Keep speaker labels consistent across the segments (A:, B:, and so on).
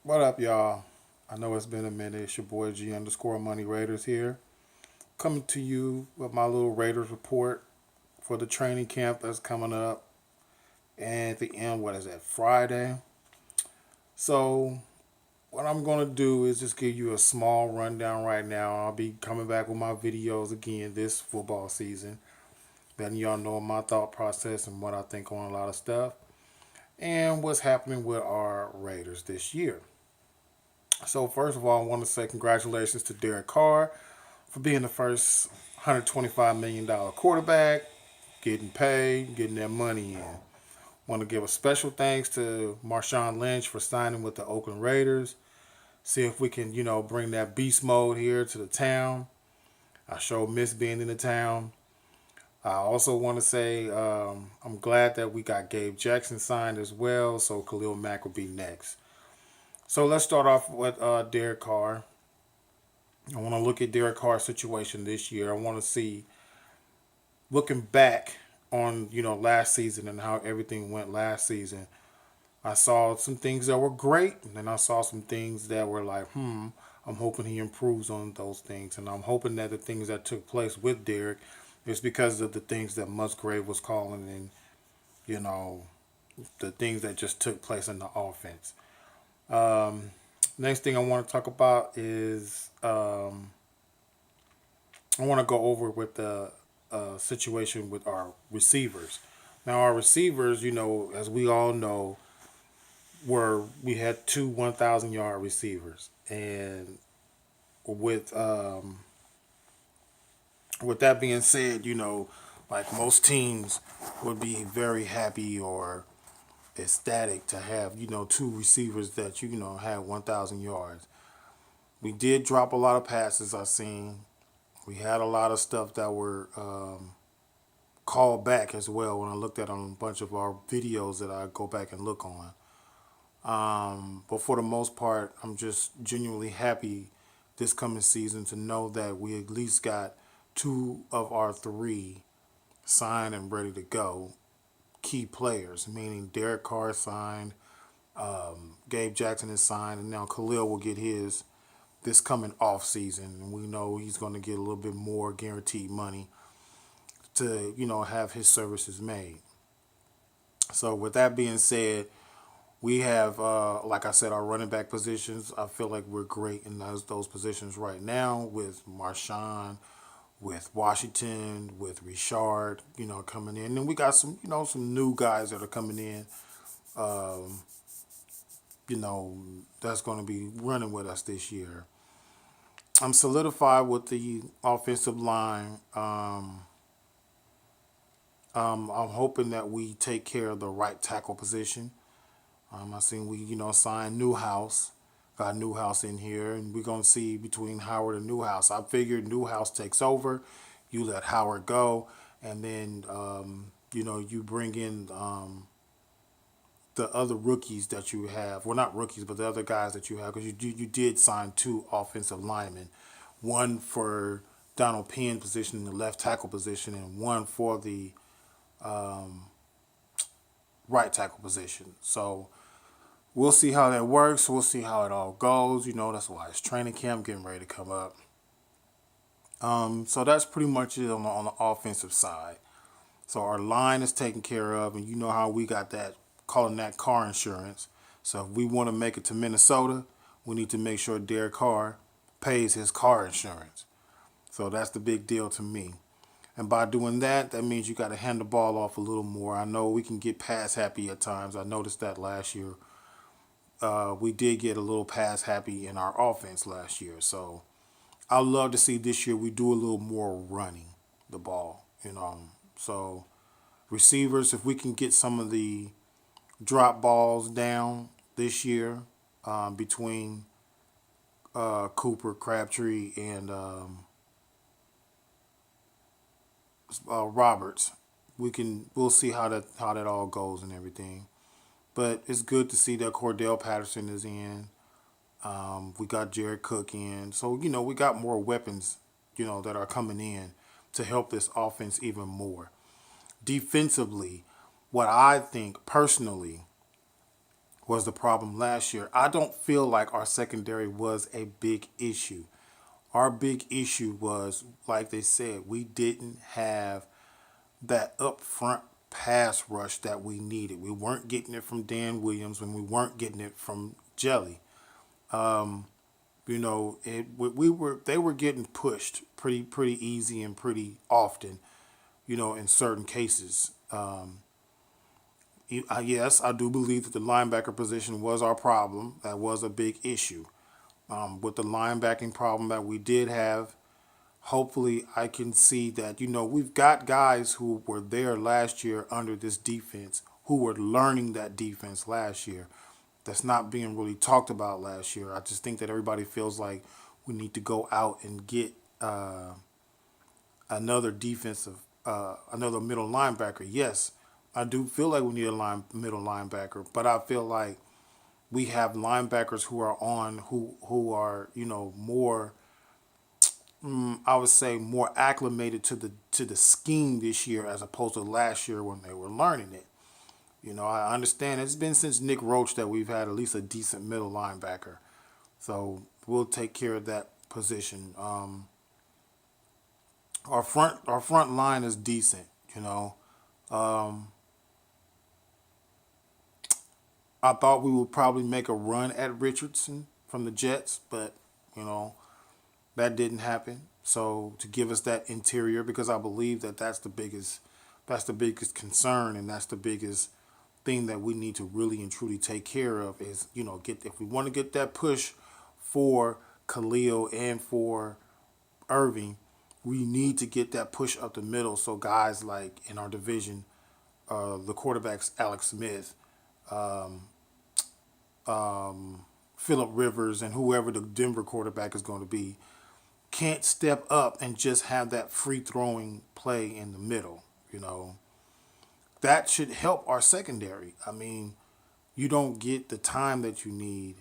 A: What up, y'all? I know it's been a minute. It's your boy G underscore Money Raiders here. Coming to you with my little Raiders report for the training camp that's coming up. And at the end, what is that, Friday? So, what I'm going to do is just give you a small rundown right now. I'll be coming back with my videos again this football season. Letting y'all know my thought process and what I think on a lot of stuff. And what's happening with our Raiders this year. So, first of all, I want to say congratulations to Derek Carr for being the first $125 million quarterback, getting paid, getting that money in. Want to give a special thanks to Marshawn Lynch for signing with the Oakland Raiders. See if we can, bring that beast mode here to the town. I sure miss being in the town. I also want to say I'm glad that we got Gabe Jackson signed as well, so Khalil Mack will be next. So let's start off with Derek Carr. I want to look at Derek Carr's situation this year. I want to see, looking back on last season and how everything went last season. I saw some things that were great, and then I saw some things that were like, I'm hoping he improves on those things, and I'm hoping that the things that took place with Derek is because of the things that Musgrave was calling, and you know the things that just took place in the offense. Um, Next thing I want to talk about is I want to go over with the situation with our receivers. Now, our receivers, as we all know, we had two 1,000 yard receivers, and with with that being said, like most teams would be very happy or ecstatic to have two receivers that had 1,000 yards. We did drop a lot of passes. I seen we had a lot of stuff that were called back as well when I looked at a bunch of our videos that I go back and look on. But for the most part, I'm just genuinely happy this coming season to know that we at least got two of our three signed and ready to go. Key players, meaning Derek Carr signed, Gabe Jackson is signed, and now Khalil will get his this coming off season. And we know he's going to get a little bit more guaranteed money to have his services made. So with that being said, we have, like I said, our running back positions. I feel like we're great in those positions right now with Marshawn, with Washington, with Richard, coming in. And we got some new guys that are coming in, um, that's going to be running with us this year. I'm solidified with the offensive line. I'm hoping that we take care of the right tackle position. I seen we, signed Newhouse, got Newhouse in here, and we're gonna see between Howard and Newhouse. I figured Newhouse takes over, you let Howard go, and then you bring in the other rookies that you have. Well, not rookies, but the other guys that you have, because you did sign two offensive linemen, one for Donald Penn's position in the left tackle position, and one for the right tackle position. So we'll see how that works. We'll see how it all goes. That's why it's training camp getting ready to come up. So that's pretty much it on the offensive side. So our line is taken care of, and you know how we got that, calling that car insurance. So if we want to make it to Minnesota, we need to make sure Derek Carr pays his car insurance. So that's the big deal to me. And by doing that, that means you got to hand the ball off a little more. I know we can get pass happy at times. I noticed that last year. We did get a little pass happy in our offense last year. So I love to see this year we do a little more running the ball. So receivers, if we can get some of the drop balls down this year between Cooper, Crabtree, and Roberts, we'll see how that all goes and everything. But it's good to see that Cordell Patterson is in. We got Jared Cook in. So, we got more weapons, that are coming in to help this offense even more. Defensively, what I think personally was the problem last year. I don't feel like our secondary was a big issue. Our big issue was, like they said, we didn't have that upfront pass rush that we needed. We weren't getting it from Dan Williams, and we weren't getting it from Jelly. We were they were getting pushed pretty easy and pretty often. In certain cases. Yes, I do believe that the linebacker position was our problem. That was a big issue. With the linebacking problem that we did have, hopefully I can see that, we've got guys who were there last year under this defense who were learning that defense last year. That's not being really talked about last year. I just think that everybody feels like we need to go out and get another another middle linebacker. Yes, I do feel like we need a middle linebacker, but I feel like we have linebackers who are more, I would say, more acclimated to the scheme this year as opposed to last year when they were learning it. I understand it's been since Nick Roach that we've had at least a decent middle linebacker, so we'll take care of that position. Our front line is decent. Um, I thought we would probably make a run at Richardson from the Jets, but you know that didn't happen. So to give us that interior, because I believe that that's the biggest concern, and that's the biggest thing that we need to really and truly take care of is get if we want to get that push for Khalil and for Irving, we need to get that push up the middle. So guys like in our division, the quarterbacks Alex Smith, Phillip Rivers, and whoever the Denver quarterback is going to be, can't step up and just have that free throwing play in the middle. That should help our secondary. I mean, you don't get the time that you need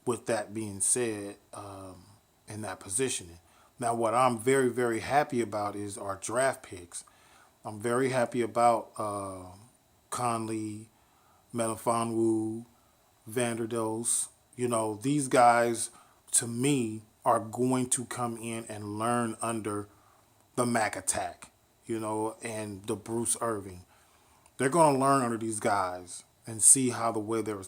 A: with that being said, in that positioning. Now, what I'm very, very happy about is our draft picks. I'm very happy about Conley, Melifonwu, Vanderdos. These guys, to me, are going to come in and learn under the Mac attack, and the Bruce Irving. They're going to learn under these guys and see how the way they're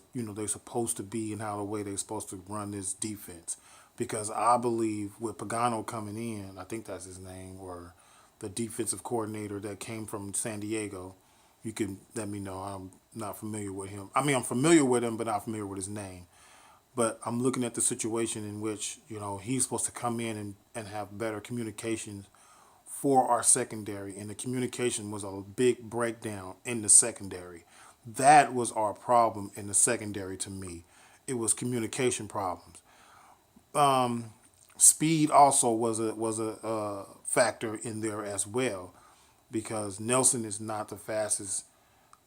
A: supposed to be and how the way they're supposed to run this defense. Because I believe with Pagano coming in, I think that's his name, or the defensive coordinator that came from San Diego, you can let me know. I'm not familiar with him. I mean, I'm familiar with him, but not familiar with his name. But I'm looking at the situation in which, he's supposed to come in and have better communications for our secondary. And the communication was a big breakdown in the secondary. That was our problem in the secondary to me. It was communication problems. Speed also was a factor in there as well, because Nelson is not the fastest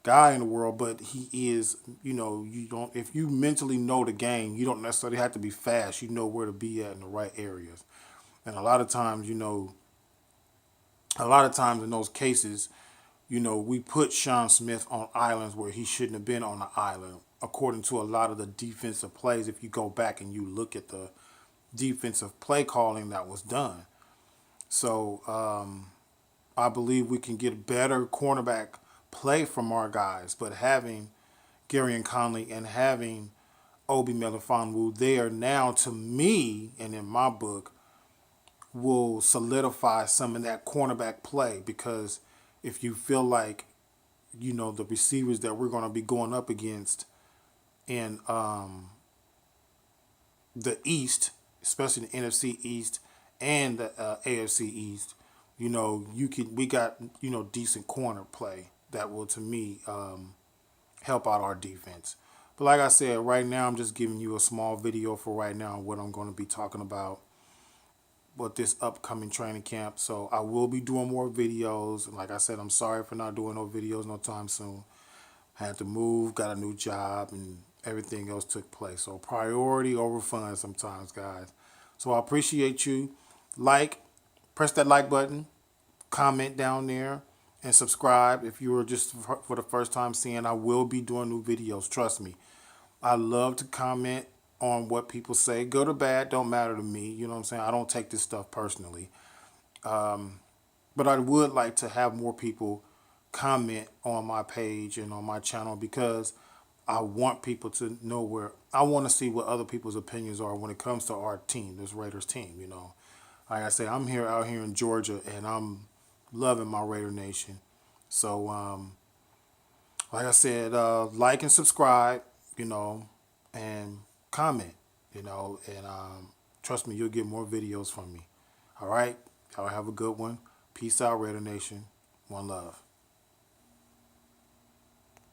A: guy in the world, but he is. You don't if you mentally know the game, you don't necessarily have to be fast. You know where to be at in the right areas, and a lot of times in those cases, we put Sean Smith on islands where he shouldn't have been on the island, according to a lot of the defensive plays. If you go back and you look at the defensive play calling that was done. So I believe we can get better cornerback play from our guys, but having Gary and Conley and having Obi Melifonwu there now, to me and in my book, will solidify some of that cornerback play, because if you feel like the receivers that we're going to be going up against in the East, especially the NFC East and the AFC East, we got decent corner play that will, to me, help out our defense. But like I said, right now I'm just giving you a small video for right now what I'm going to be talking about with this upcoming training camp. So I will be doing more videos. And like I said, I'm sorry for not doing no videos no time soon. I had to move, got a new job, and everything else took place. So priority over fun sometimes, guys. So I appreciate you. Press that like button, comment down there, and subscribe if you were just for the first time seeing. I will be doing new videos. Trust me. I love to comment on what people say. Good or bad, don't matter to me. You know what I'm saying? I don't take this stuff personally. But I would like to have more people comment on my page and on my channel because I want people to know where I want to see what other people's opinions are when it comes to our team, this Raiders team. Like I say, I'm here out here in Georgia, and I'm loving my Raider Nation. So, like I said, like and subscribe, and comment, and trust me, you'll get more videos from me. All right, y'all have a good one. Peace out, Raider Nation. One love.